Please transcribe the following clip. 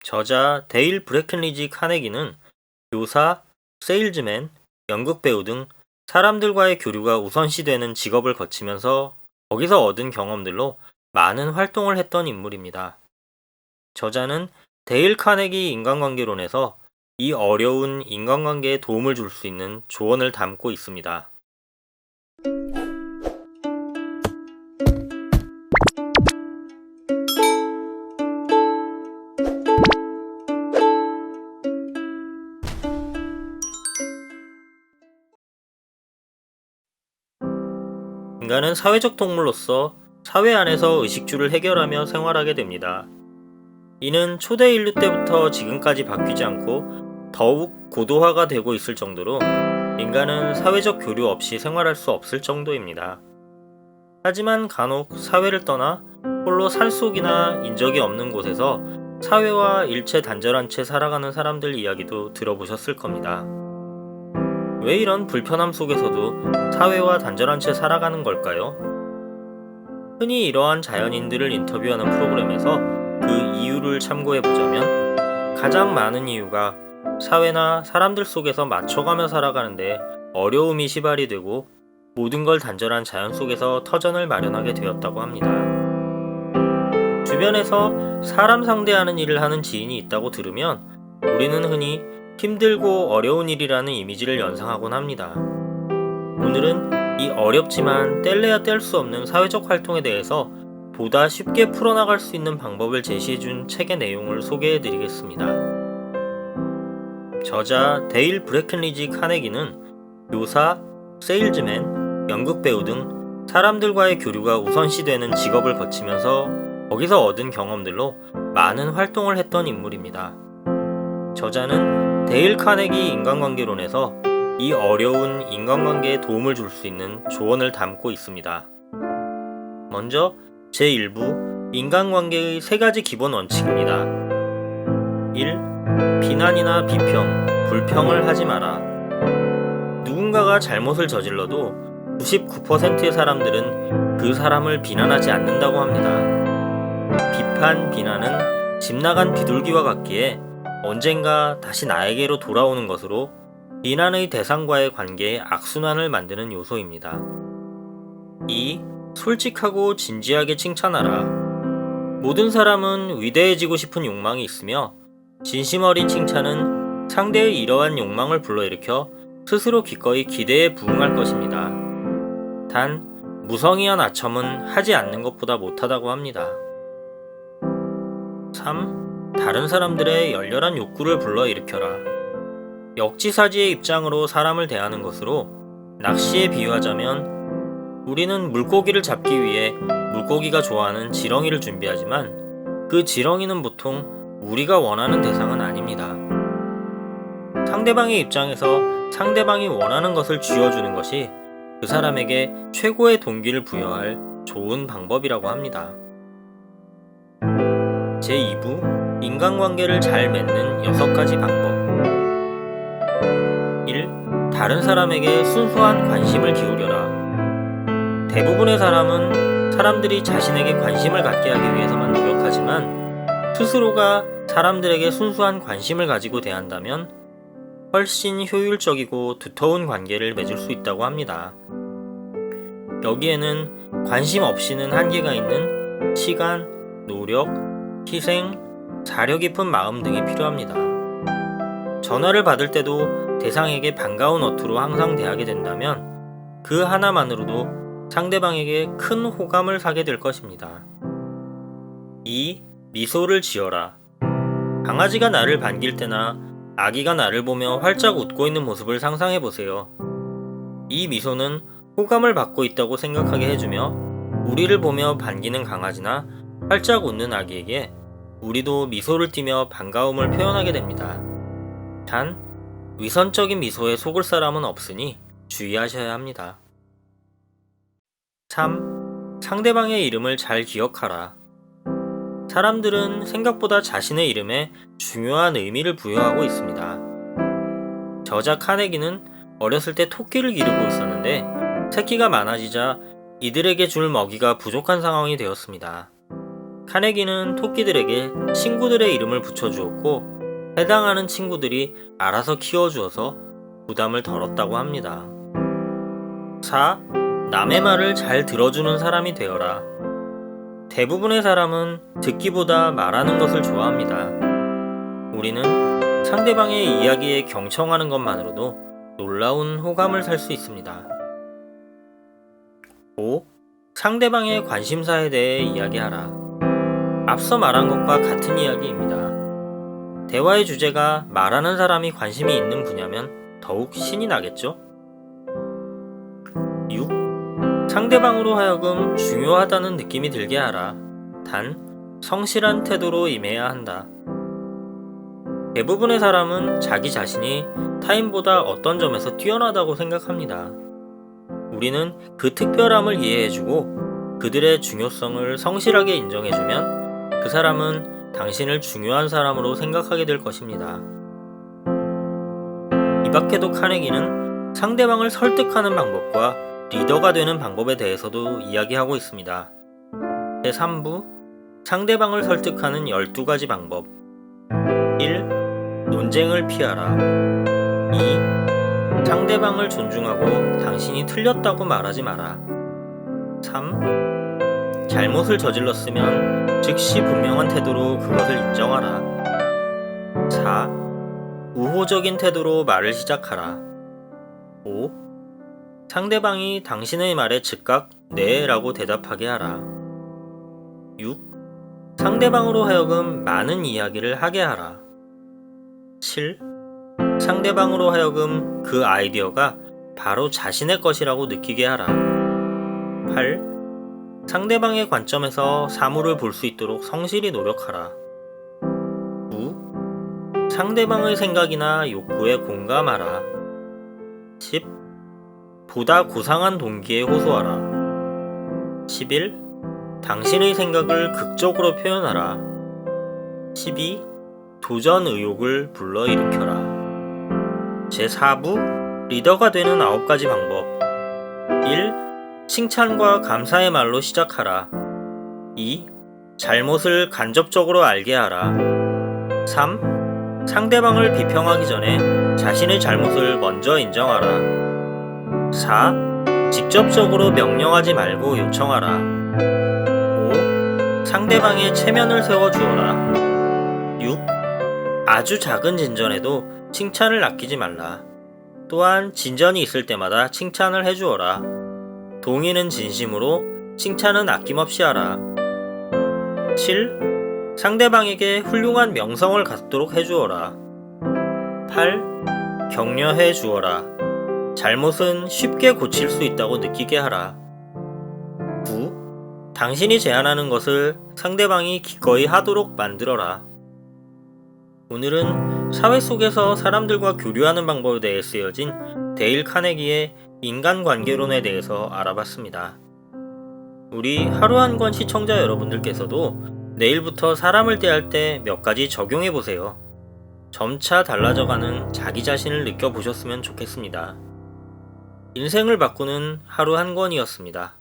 저자 데일 브레켄리지 카네기는 교사, 세일즈맨, 연극배우 등 사람들과의 교류가 우선시되는 직업을 거치면서 거기서 얻은 경험들로 많은 활동을 했던 인물입니다. 저자는 데일 카네기 인간관계론에서 이 어려운 인간관계에 도움을 줄 수 있는 조언을 담고 있습니다. 인간은 사회적 동물로서 사회 안에서 의식주를 해결하며 생활하게 됩니다. 이는 초대 인류 때부터 지금까지 바뀌지 않고 더욱 고도화가 되고 있을 정도로 인간은 사회적 교류 없이 생활할 수 없을 정도입니다. 하지만 간혹 사회를 떠나 홀로 산속이나 인적이 없는 곳에서 사회와 일체 단절한 채 살아가는 사람들 이야기도 들어보셨을 겁니다. 왜 이런 불편함 속에서도 사회와 단절한 채 살아가는 걸까요? 흔히 이러한 자연인들을 인터뷰하는 프로그램에서 그 이유를 참고해보자면 가장 많은 이유가 사회나 사람들 속에서 맞춰가며 살아가는데 어려움이 시발이 되고 모든 걸 단절한 자연 속에서 터전을 마련하게 되었다고 합니다. 주변에서 사람 상대하는 일을 하는 지인이 있다고 들으면 우리는 흔히 힘들고 어려운 일이라는 이미지를 연상하곤 합니다. 오늘은 이 어렵지만 뗄래야 뗄 수 없는 사회적 활동에 대해서 보다 쉽게 풀어나갈 수 있는 방법을 제시해준 책의 내용을 소개해드리겠습니다. 저자 데일 브레켄리지 카네기는 교사, 세일즈맨, 연극배우 등 사람들과의 교류가 우선시되는 직업을 거치면서 거기서 얻은 경험들로 많은 활동을 했던 인물입니다. 저자는 데일 카네기 인간관계론에서 이 어려운 인간관계에 도움을 줄 수 있는 조언을 담고 있습니다. 먼저 제1부 인간관계의 3가지 기본 원칙입니다. 1. 비난이나 비평, 불평을 하지 마라. 누군가가 잘못을 저질러도 99%의 사람들은 그 사람을 비난하지 않는다고 합니다. 비판, 비난은 집 나간 비둘기와 같기에 언젠가 다시 나에게로 돌아오는 것으로 비난의 대상과의 관계에 악순환을 만드는 요소입니다. 2. 솔직하고 진지하게 칭찬하라. 모든 사람은 위대해지고 싶은 욕망이 있으며 진심 어린 칭찬은 상대의 이러한 욕망을 불러일으켜 스스로 기꺼이 기대에 부응할 것입니다. 단, 무성의한 아첨은 하지 않는 것보다 못하다고 합니다. 3. 다른 사람들의 열렬한 욕구를 불러일으켜라. 역지사지의 입장으로 사람을 대하는 것으로 낚시에 비유하자면 우리는 물고기를 잡기 위해 물고기가 좋아하는 지렁이를 준비하지만 그 지렁이는 보통 우리가 원하는 대상은 아닙니다. 상대방의 입장에서 상대방이 원하는 것을 쥐어주는 것이 그 사람에게 최고의 동기를 부여할 좋은 방법이라고 합니다. 제2부 인간관계를 잘 맺는 6가지 방법. 1. 다른 사람에게 순수한 관심을 기울여라. 대부분의 사람은 사람들이 자신에게 관심을 갖게 하기 위해서만 노력하지만 스스로가 사람들에게 순수한 관심을 가지고 대한다면 훨씬 효율적이고 두터운 관계를 맺을 수 있다고 합니다. 여기에는 관심 없이는 한계가 있는 시간, 노력, 희생, 사려 깊은 마음 등이 필요합니다. 전화를 받을 때도 대상에게 반가운 어투로 항상 대하게 된다면 그 하나만으로도 상대방에게 큰 호감을 사게 될 것입니다. 2. 미소를 지어라. 강아지가 나를 반길 때나 아기가 나를 보며 활짝 웃고 있는 모습을 상상해 보세요. 이 미소는 호감을 받고 있다고 생각하게 해주며 우리를 보며 반기는 강아지나 활짝 웃는 아기에게 우리도 미소를 띠며 반가움을 표현하게 됩니다. 단, 위선적인 미소에 속을 사람은 없으니 주의하셔야 합니다. 3. 상대방의 이름을 잘 기억하라. 사람들은 생각보다 자신의 이름에 중요한 의미를 부여하고 있습니다. 저자 카네기는 어렸을 때 토끼를 기르고 있었는데 새끼가 많아지자 이들에게 줄 먹이가 부족한 상황이 되었습니다. 카네기는 토끼들에게 친구들의 이름을 붙여주었고 해당하는 친구들이 알아서 키워주어서 부담을 덜었다고 합니다. 4. 남의 말을 잘 들어주는 사람이 되어라. 대부분의 사람은 듣기보다 말하는 것을 좋아합니다. 우리는 상대방의 이야기에 경청하는 것만으로도 놀라운 호감을 살 수 있습니다. 5. 상대방의 관심사에 대해 이야기하라. 앞서 말한 것과 같은 이야기입니다. 대화의 주제가 말하는 사람이 관심이 있는 분야면 더욱 신이 나겠죠? 6. 상대방으로 하여금 중요하다는 느낌이 들게 하라. 단, 성실한 태도로 임해야 한다. 대부분의 사람은 자기 자신이 타인보다 어떤 점에서 뛰어나다고 생각합니다. 우리는 그 특별함을 이해해주고 그들의 중요성을 성실하게 인정해주면 그 사람은 당신을 중요한 사람으로 생각하게 될 것입니다. 이 밖에도 카네기는 상대방을 설득하는 방법과 리더가 되는 방법에 대해서도 이야기하고 있습니다. 제3부 상대방을 설득하는 12가지 방법. 1. 논쟁을 피하라. 2. 상대방을 존중하고 당신이 틀렸다고 말하지 마라. 3. 잘못을 저질렀으면 즉시 분명한 태도로 그것을 인정하라. 4. 우호적인 태도로 말을 시작하라. 5. 상대방이 당신의 말에 즉각 네 라고 대답하게 하라. 6. 상대방으로 하여금 많은 이야기를 하게 하라. 7. 상대방으로 하여금 그 아이디어가 바로 자신의 것이라고 느끼게 하라. 8. 상대방의 관점에서 사물을 볼 수 있도록 성실히 노력하라. 9. 상대방의 생각이나 욕구에 공감하라. 10. 보다 고상한 동기에 호소하라. 11. 당신의 생각을 극적으로 표현하라. 12. 도전 의욕을 불러일으켜라. 제4부 리더가 되는 9가지 방법. 1. 칭찬과 감사의 말로 시작하라. 2. 잘못을 간접적으로 알게 하라. 3. 상대방을 비평하기 전에 자신의 잘못을 먼저 인정하라. 4. 직접적으로 명령하지 말고 요청하라. 5. 상대방의 체면을 세워주어라. 6. 아주 작은 진전에도 칭찬을 아끼지 말라. 또한 진전이 있을 때마다 칭찬을 해주어라. 동의는 진심으로, 칭찬은 아낌없이 하라. 7. 상대방에게 훌륭한 명성을 갖도록 해주어라. 8. 격려해 주어라. 잘못은 쉽게 고칠 수 있다고 느끼게 하라. 9. 당신이 제안하는 것을 상대방이 기꺼이 하도록 만들어라. 오늘은 사회 속에서 사람들과 교류하는 방법에 대해 쓰여진 데일 카네기의 인간관계론에 대해서 알아봤습니다. 우리 하루 한 권 시청자 여러분들께서도 내일부터 사람을 대할 때 몇 가지 적용해 보세요. 점차 달라져가는 자기 자신을 느껴보셨으면 좋겠습니다. 인생을 바꾸는 하루 한 권이었습니다.